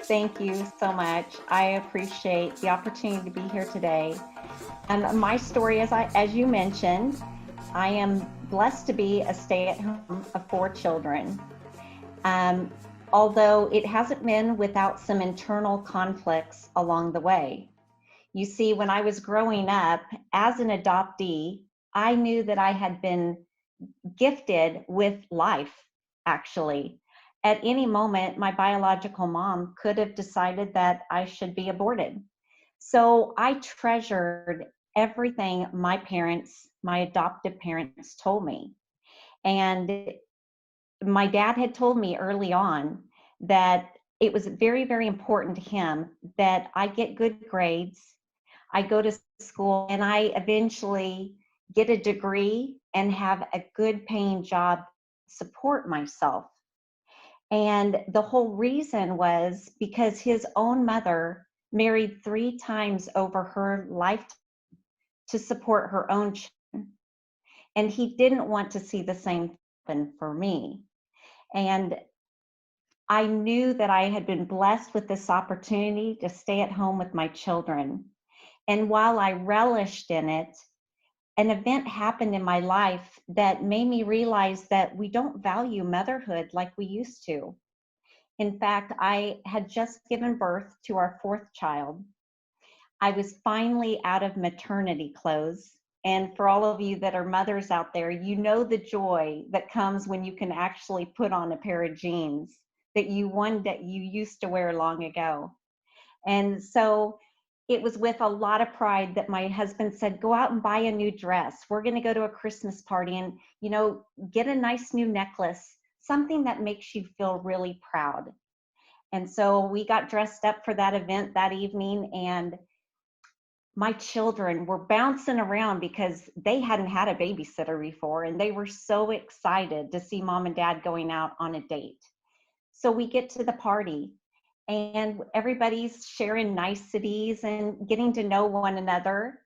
Thank you so much. I appreciate the opportunity to be here today. My story, as you mentioned, I am blessed to be a stay-at-home of 4 children. Um, Although it hasn't been without some internal conflicts along the way. You see, when I was growing up as an adoptee, I knew that I had been gifted with life, actually. At any moment, my biological mom could have decided that I should be aborted. So I treasured everything my adoptive parents told me. And my dad had told me early on that it was very, very important to him that I get good grades, I go to school, and I eventually get a degree and have a good paying job, support myself. And the whole reason was because his own mother married 3 times over her lifetime to support her own children. And he didn't want to see the same happen for me. And I knew that I had been blessed with this opportunity to stay at home with my children. And while I relished in it, an event happened in my life that made me realize that we don't value motherhood like we used to. In fact, I had just given birth to our 4th child. I was finally out of maternity clothes. And for all of you that are mothers out there, you know the joy that comes when you can actually put on a pair of jeans that you used to wear long ago. And so it was with a lot of pride that my husband said, go out and buy a new dress. We're going to go to a Christmas party and, get a nice new necklace, something that makes you feel really proud. And so we got dressed up for that event that evening, and my children were bouncing around because they hadn't had a babysitter before, and they were so excited to see mom and dad going out on a date. So we get to the party, and everybody's sharing niceties and getting to know one another.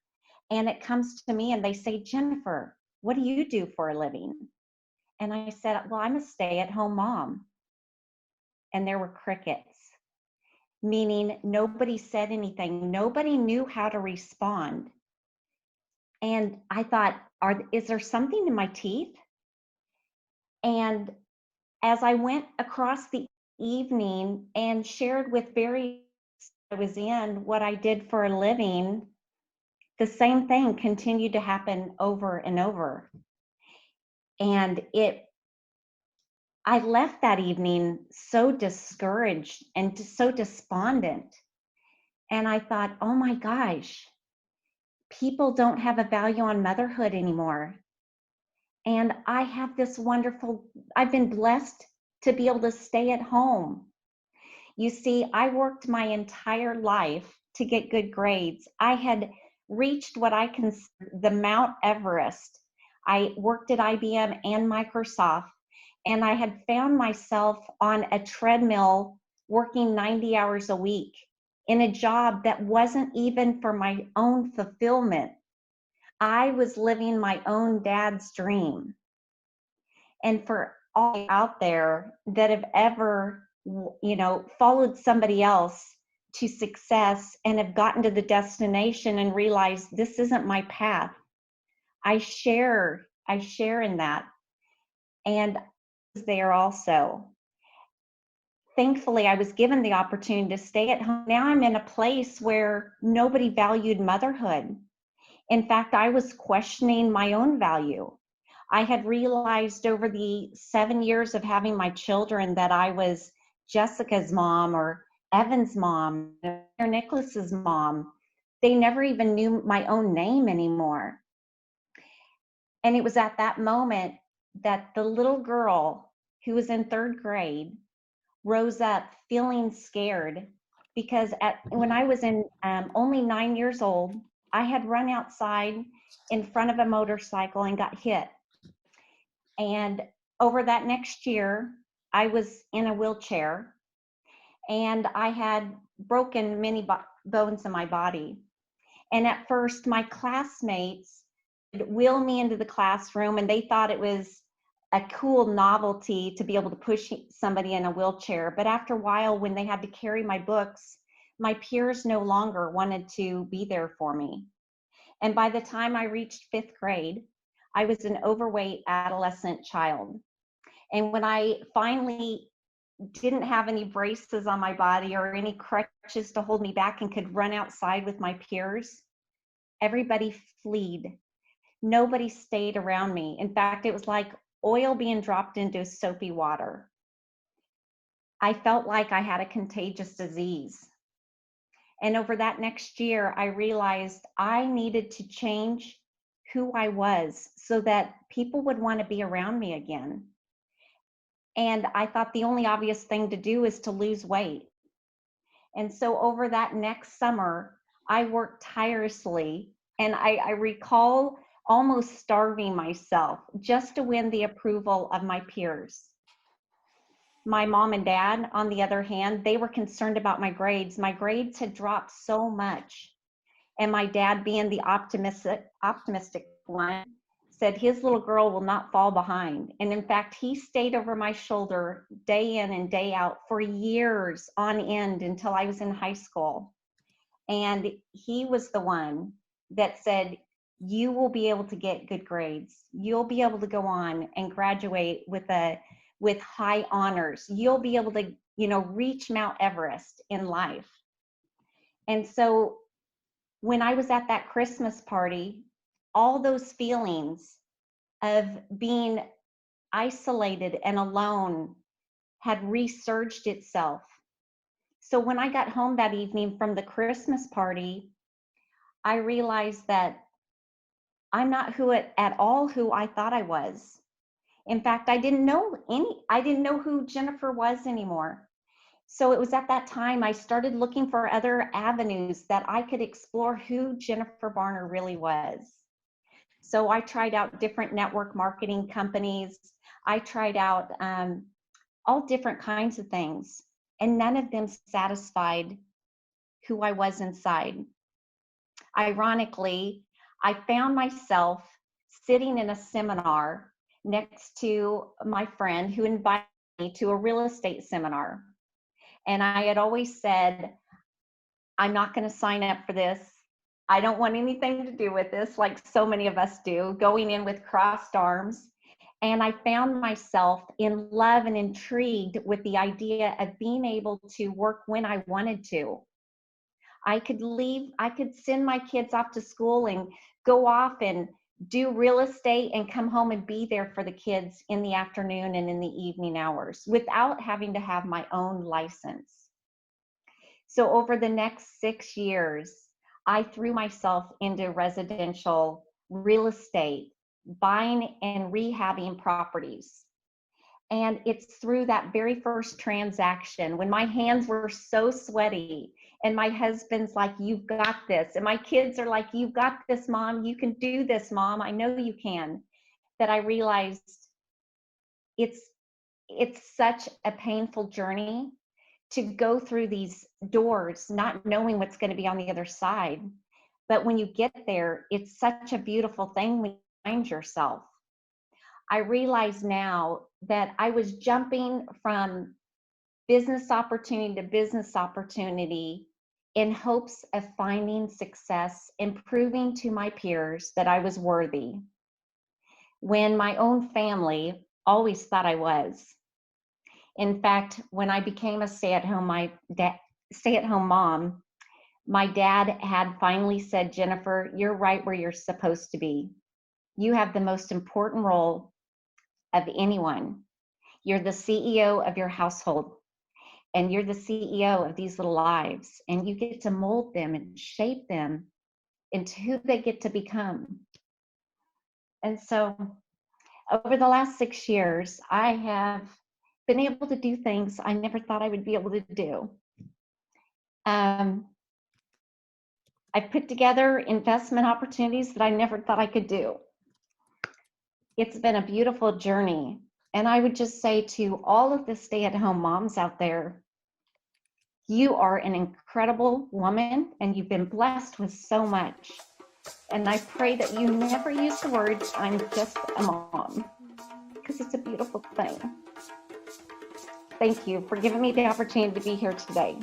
And it comes to me and they say, Jennifer, what do you do for a living? And I said, well, I'm a stay-at-home mom. And there were crickets, meaning nobody said anything. Nobody knew how to respond. And I thought, is there something in my teeth? And as I went across the evening and shared with various I was in what I did for a living, the same thing continued to happen over and over. And I left that evening so discouraged and so despondent. And I thought, oh my gosh, people don't have a value on motherhood anymore. And I've been blessed to be able to stay at home. You see, I worked my entire life to get good grades. I had reached what I consider the Mount Everest. I worked at IBM and Microsoft, and I had found myself on a treadmill working 90 hours a week in a job that wasn't even for my own fulfillment. I was living my own dad's dream. And for all out there that have ever, followed somebody else to success and have gotten to the destination and realized this isn't my path, I share in that. And I was there also. Thankfully, I was given the opportunity to stay at home. Now I'm in a place where nobody valued motherhood. In fact, I was questioning my own value. I had realized over the 7 years of having my children that I was Jessica's mom or Evan's mom or Nicholas's mom. They never even knew my own name anymore. And it was at that moment that the little girl who was in 3rd grade rose up feeling scared because when I was only 9 years old, I had run outside in front of a motorcycle and got hit. And over that next year, I was in a wheelchair and I had broken many bones in my body. And at first, my classmates would wheel me into the classroom and they thought it was a cool novelty to be able to push somebody in a wheelchair. But after a while, when they had to carry my books, my peers no longer wanted to be there for me. And by the time I reached 5th grade, I was an overweight adolescent child. And when I finally didn't have any braces on my body or any crutches to hold me back and could run outside with my peers, everybody fled. Nobody stayed around me. In fact, it was like oil being dropped into soapy water. I felt like I had a contagious disease. And over that next year, I realized I needed to change who I was so that people would want to be around me again. And I thought the only obvious thing to do is to lose weight. And so over that next summer, I worked tirelessly, and I recall almost starving myself just to win the approval of my peers. My mom and dad, on the other hand, they were concerned about my grades. My grades had dropped so much. And my dad, being the optimistic one, said his little girl will not fall behind. And in fact, he stayed over my shoulder day in and day out for years on end until I was in high school. And he was the one that said, you will be able to get good grades. You'll be able to go on and graduate with high honors. You'll be able to, reach Mount Everest in life. And so when I was at that Christmas party, all those feelings of being isolated and alone had resurged itself. So when I got home that evening from the Christmas party, I realized that I'm not at all who I thought I was. In fact, I didn't know who Jennifer was anymore. So it was at that time I started looking for other avenues that I could explore who Jennifer Barner really was. So I tried out different network marketing companies. I tried out all different kinds of things, and none of them satisfied who I was inside. Ironically, I found myself sitting in a seminar next to my friend who invited me to a real estate seminar. And I had always said, I'm not going to sign up for this. I don't want anything to do with this, like so many of us do, going in with crossed arms. And I found myself in love and intrigued with the idea of being able to work when I wanted to. I could send my kids off to school and go off and do real estate and come home and be there for the kids in the afternoon and in the evening hours without having to have my own license. So over the next 6 years, I threw myself into residential real estate, buying and rehabbing properties. And it's through that very first transaction when my hands were so sweaty and my husband's like, you've got this. And my kids are like, you've got this, Mom. You can do this, Mom. I know you can. That I realized it's such a painful journey to go through these doors, not knowing what's going to be on the other side. But when you get there, it's such a beautiful thing when you find yourself. I realize now that I was jumping from business opportunity to business opportunity in hopes of finding success and proving to my peers that I was worthy, when my own family always thought I was. In fact, when I became a stay-at-home mom, my dad had finally said, Jennifer, you're right where you're supposed to be. You have the most important role of anyone. You're the CEO of your household, and you're the CEO of these little lives, and you get to mold them and shape them into who they get to become. And so over the last 6 years, I have been able to do things I never thought I would be able to do. I've put together investment opportunities that I never thought I could do. It's been a beautiful journey. And I would just say to all of the stay-at-home moms out there, you are an incredible woman and you've been blessed with so much. And I pray that you never use the words, I'm just a mom. because it's a beautiful thing. Thank you for giving me the opportunity to be here today.